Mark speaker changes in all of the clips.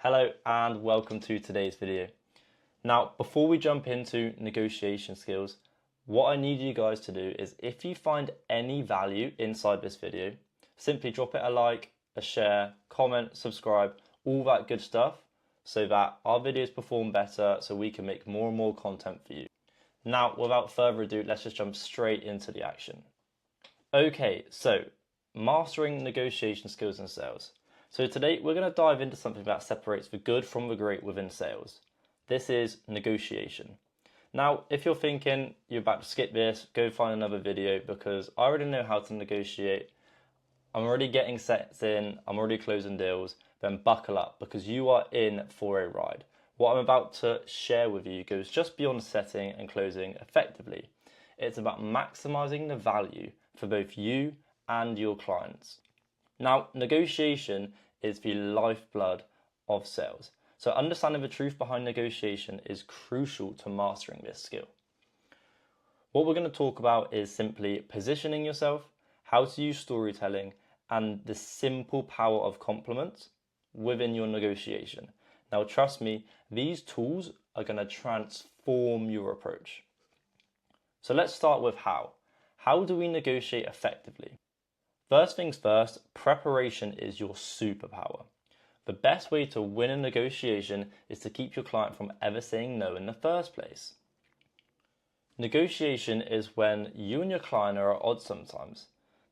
Speaker 1: Hello and welcome to today's video. Now, before we jump into negotiation skills, what I need you guys to do is if you find any value inside this video, simply drop it a like, a share, comment, subscribe, all that good stuff so that our videos perform better so we can make more and more content for you. Now, without further ado, let's just jump straight into the action. Okay, so mastering negotiation skills in sales. So today we're going to dive into something that separates the good from the great within sales. This is negotiation. Now, if you're thinking you're about to skip this, go find another video because I already know how to negotiate. I'm already getting sets in, I'm already closing deals, then buckle up because you are in for a ride. What I'm about to share with you goes just beyond setting and closing effectively. It's about maximizing the value for both you and your clients. Now, negotiation is the lifeblood of sales. So understanding the truth behind negotiation is crucial to mastering this skill. What we're going to talk about is simply positioning yourself, how to use storytelling, and the simple power of compliments within your negotiation. Now, trust me, these tools are going to transform your approach. So let's start with how. How do we negotiate effectively? First things first, preparation is your superpower. The best way to win a negotiation is to keep your client from ever saying no in the first place. Negotiation is when you and your client are at odds sometimes.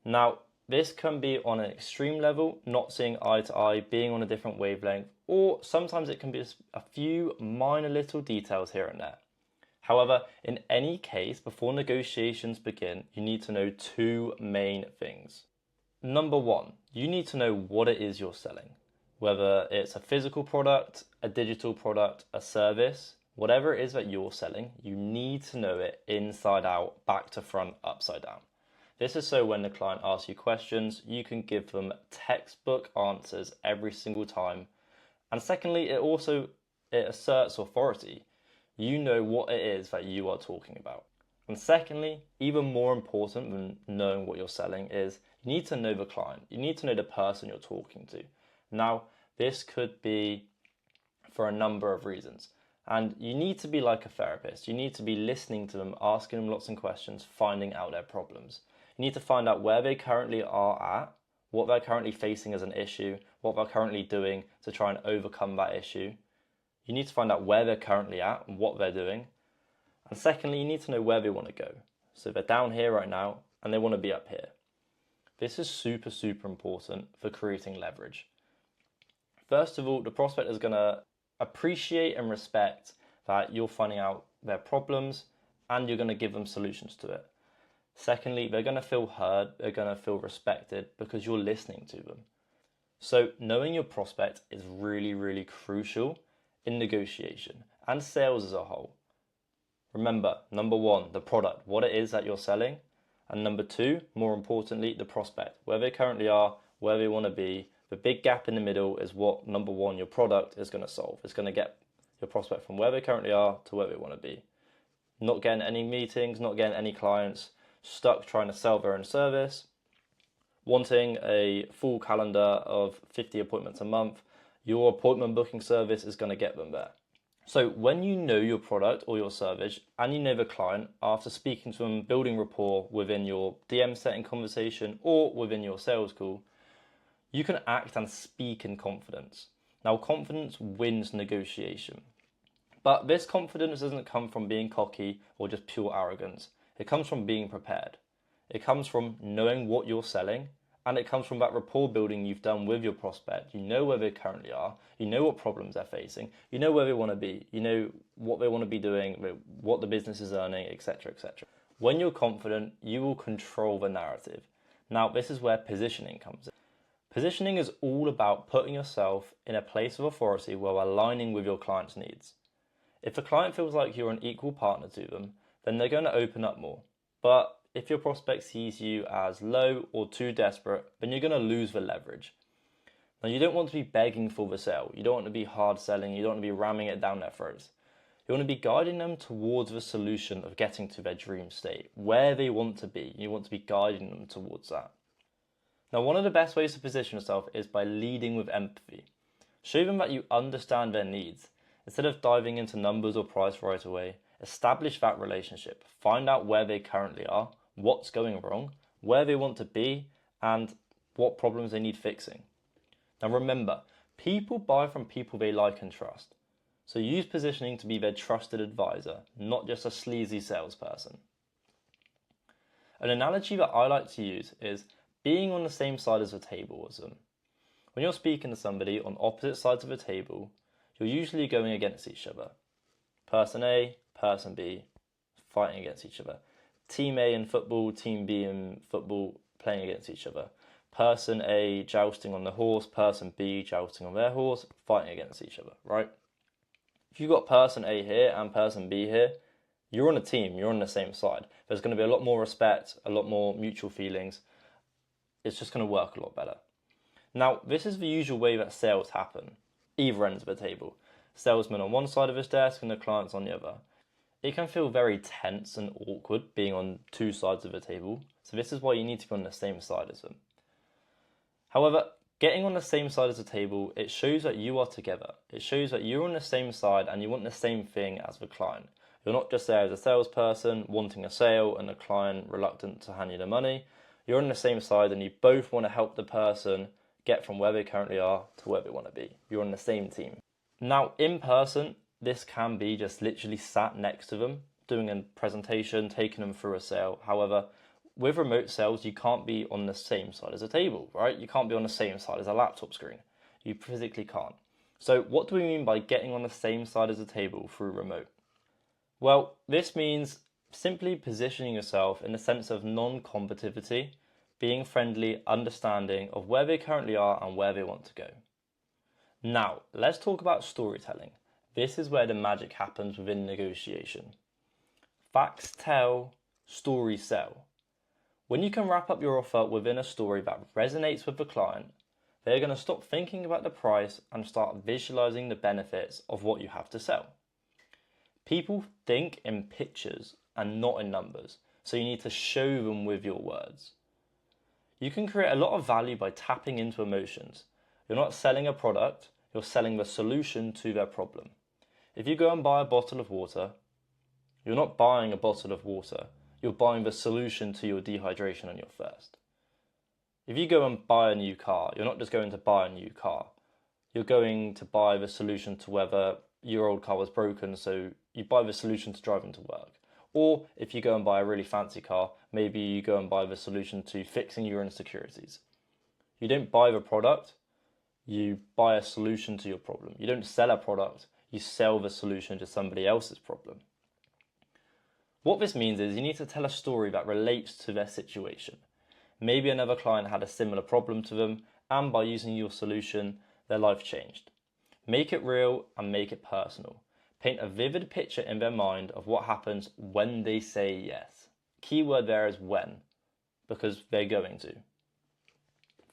Speaker 1: Now, this can be on an extreme level, not seeing eye to eye, being on a different wavelength, or sometimes it can be a few minor little details here and there. However, in any case, before negotiations begin, you need to know two main things. Number one, you need to know what it is you're selling. Whether it's a physical product, a digital product, a service, whatever it is that you're selling, you need to know it inside out, back to front, upside down. This is so when the client asks you questions, you can give them textbook answers every single time. And secondly, it asserts authority. You know what it is that you are talking about. And secondly, even more important than knowing what you're selling is you need to know the client. You need to know the person you're talking to. Now, this could be for a number of reasons. And you need to be like a therapist. You need to be listening to them, asking them lots of questions, finding out their problems. You need to find out where they currently are at, what they're currently facing as an issue, what they're currently doing to try and overcome that issue. You need to find out where they're currently at and what they're doing. And secondly, you need to know where they want to go. So they're down here right now and they want to be up here. This is super, super important for creating leverage. First of all, the prospect is going to appreciate and respect that you're finding out their problems and you're going to give them solutions to it. Secondly, they're going to feel heard, they're going to feel respected because you're listening to them. So knowing your prospect is really, really crucial in negotiation and sales as a whole. Remember, number one, the product, what it is that you're selling. And number two, more importantly, the prospect, where they currently are, where they want to be. The big gap in the middle is what, number one, your product is going to solve. It's going to get your prospect from where they currently are to where they want to be. Not getting any meetings, not getting any clients, stuck trying to sell their own service, wanting a full calendar of 50 appointments a month. Your appointment booking service is going to get them there. So when you know your product or your service and you know the client, after speaking to them, building rapport within your DM setting conversation or within your sales call, you can act and speak in confidence. Now, confidence wins negotiation. But this confidence doesn't come from being cocky or just pure arrogance. It comes from being prepared. It comes from knowing what you're selling. And it comes from that rapport building you've done with your prospect. You know where they currently are. You know what problems they're facing. You know where they want to be. You know what they want to be doing, what the business is earning, etc., etc. When you're confident, you will control the narrative. Now, this is where positioning comes in. Positioning is all about putting yourself in a place of authority while aligning with your client's needs. If a client feels like you're an equal partner to them, then they're going to open up more. But if your prospect sees you as low or too desperate, then you're going to lose the leverage. Now, you don't want to be begging for the sale. You don't want to be hard selling. You don't want to be ramming it down their throats. You want to be guiding them towards the solution of getting to their dream state, where they want to be. You want to be guiding them towards that. Now, one of the best ways to position yourself is by leading with empathy. Show them that you understand their needs. Instead of diving into numbers or price right away, establish that relationship. Find out where they currently are, what's going wrong, where they want to be, and what problems they need fixing. Now remember, people buy from people they like and trust. So use positioning to be their trusted advisor, not just a sleazy salesperson. An analogy that I like to use is being on the same side as the table as them. When you're speaking to somebody on opposite sides of a table, you're usually going against each other. Person A, person B, fighting against each other. Team A in football, team B in football, playing against each other. Person A jousting on the horse, person B jousting on their horse, fighting against each other, right? If you've got person A here and person B here, you're on a team, you're on the same side. There's going to be a lot more respect, a lot more mutual feelings. It's just going to work a lot better. Now, this is the usual way that sales happen. Either ends of the table. Salesman on one side of his desk and the client's on the other. It can feel very tense and awkward being on two sides of the table, so this is why you need to be on the same side as them. However, getting on the same side as the table, it shows that you are together. It shows that you're on the same side and you want the same thing as the client. You're not just there as a salesperson wanting a sale and the client reluctant to hand you the money. You're on the same side and you both want to help the person get from where they currently are to where they want to be. You're on the same team. Now, in person, this can be just literally sat next to them, doing a presentation, taking them through a sale. However, with remote sales, you can't be on the same side as a table, right? You can't be on the same side as a laptop screen. You physically can't. So what do we mean by getting on the same side as a table through remote? Well, this means simply positioning yourself in the sense of non-combativity, being friendly, understanding of where they currently are and where they want to go. Now, let's talk about storytelling. This is where the magic happens within negotiation. Facts tell, stories sell. When you can wrap up your offer within a story that resonates with the client, they're going to stop thinking about the price and start visualizing the benefits of what you have to sell. People think in pictures and not in numbers, so you need to show them with your words. You can create a lot of value by tapping into emotions. You're not selling a product, you're selling the solution to their problem. If you go and buy a bottle of water, you're not buying a bottle of water, you're buying the solution to your dehydration and your thirst. If you go and buy a new car, you're not just going to buy a new car. You're going to buy the solution to whether your old car was broken, so you buy the solution to driving to work. Or if you go and buy a really fancy car, maybe you go and buy the solution to fixing your insecurities. You don't buy the product, you buy a solution to your problem. You don't sell a product, you sell the solution to somebody else's problem. What this means is you need to tell a story that relates to their situation. Maybe another client had a similar problem to them, and by using your solution, their life changed. Make it real and make it personal. Paint a vivid picture in their mind of what happens when they say yes. Keyword there is when, because they're going to.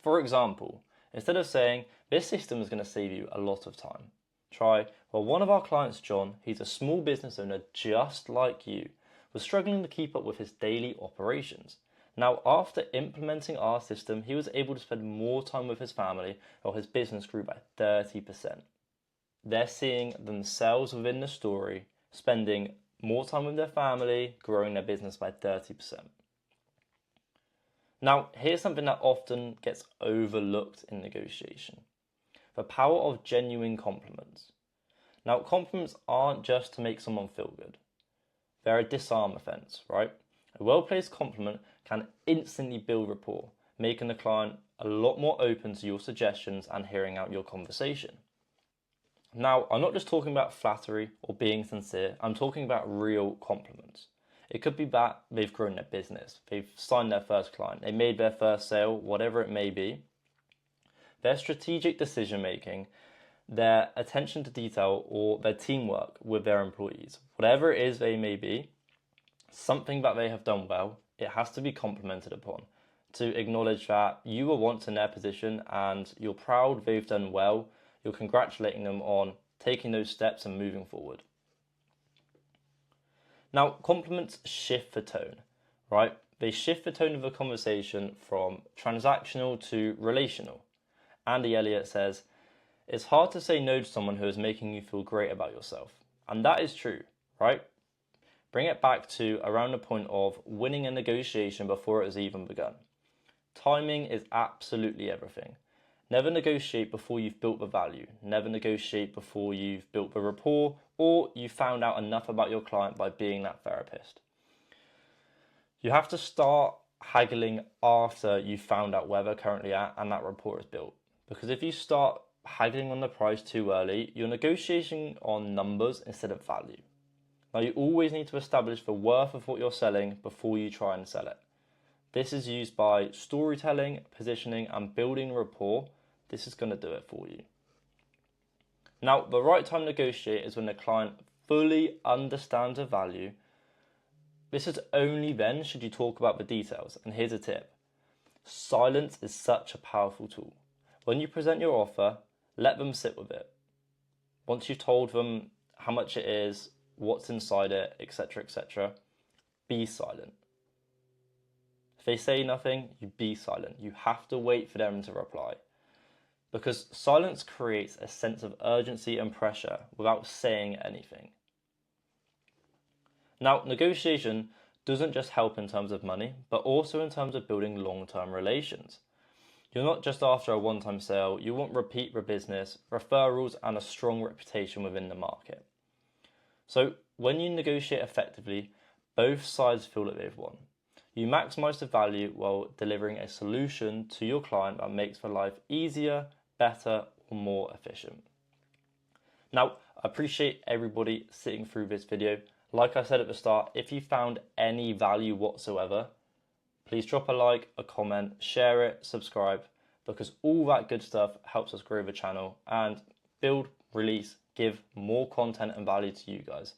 Speaker 1: For example, instead of saying, this system is going to save you a lot of time, try, well, one of our clients, John, he's a small business owner just like you, was struggling to keep up with his daily operations. Now, after implementing our system, he was able to spend more time with his family, while his business grew by 30%. They're seeing themselves within the story, spending more time with their family, growing their business by 30%. Now, here's something that often gets overlooked in negotiation. The power of genuine compliments. Now, compliments aren't just to make someone feel good. They're a disarm offense, right? A well-placed compliment can instantly build rapport, making the client a lot more open to your suggestions and hearing out your conversation. Now, I'm not just talking about flattery or being sincere, I'm talking about real compliments. It could be that they've grown their business, they've signed their first client, they made their first sale, whatever it may be. Their strategic decision making, their attention to detail, or their teamwork with their employees, whatever it is they may be, something that they have done well, it has to be complimented upon to acknowledge that you were once in their position and you're proud they've done well. You're congratulating them on taking those steps and moving forward. Now, compliments shift the tone, right? They shift the tone of the conversation from transactional to relational. Andy Elliott says, It's hard to say no to someone who is making you feel great about yourself. And that is true, right? Bring it back to around the point of winning a negotiation before it has even begun. Timing is absolutely everything. Never negotiate before you've built the value. Never negotiate before you've built the rapport or you've found out enough about your client by being that therapist. You have to start haggling after you've found out where they're currently at and that rapport is built. Because if you start haggling on the price too early, you're negotiating on numbers instead of value. Now, you always need to establish the worth of what you're selling before you try and sell it. This is used by storytelling, positioning, and building rapport. This is going to do it for you. Now, the right time to negotiate is when the client fully understands the value. This is only then should you talk about the details. And here's a tip. Silence is such a powerful tool. When you present your offer, let them sit with it. Once you've told them how much it is, what's inside it, etc., be silent. If they say nothing, you be silent. You have to wait for them to reply. Because silence creates a sense of urgency and pressure without saying anything. Now, negotiation doesn't just help in terms of money, but also in terms of building long-term relations. You're not just after a one-time sale, you want repeat business, referrals, and a strong reputation within the market. So when you negotiate effectively, both sides feel that they've won. You maximize the value while delivering a solution to your client that makes their life easier, better, or more efficient. Now, I appreciate everybody sitting through this video. Like I said at the start, if you found any value whatsoever, please drop a like, a comment, share it, subscribe, because all that good stuff helps us grow the channel and build, release, give more content and value to you guys.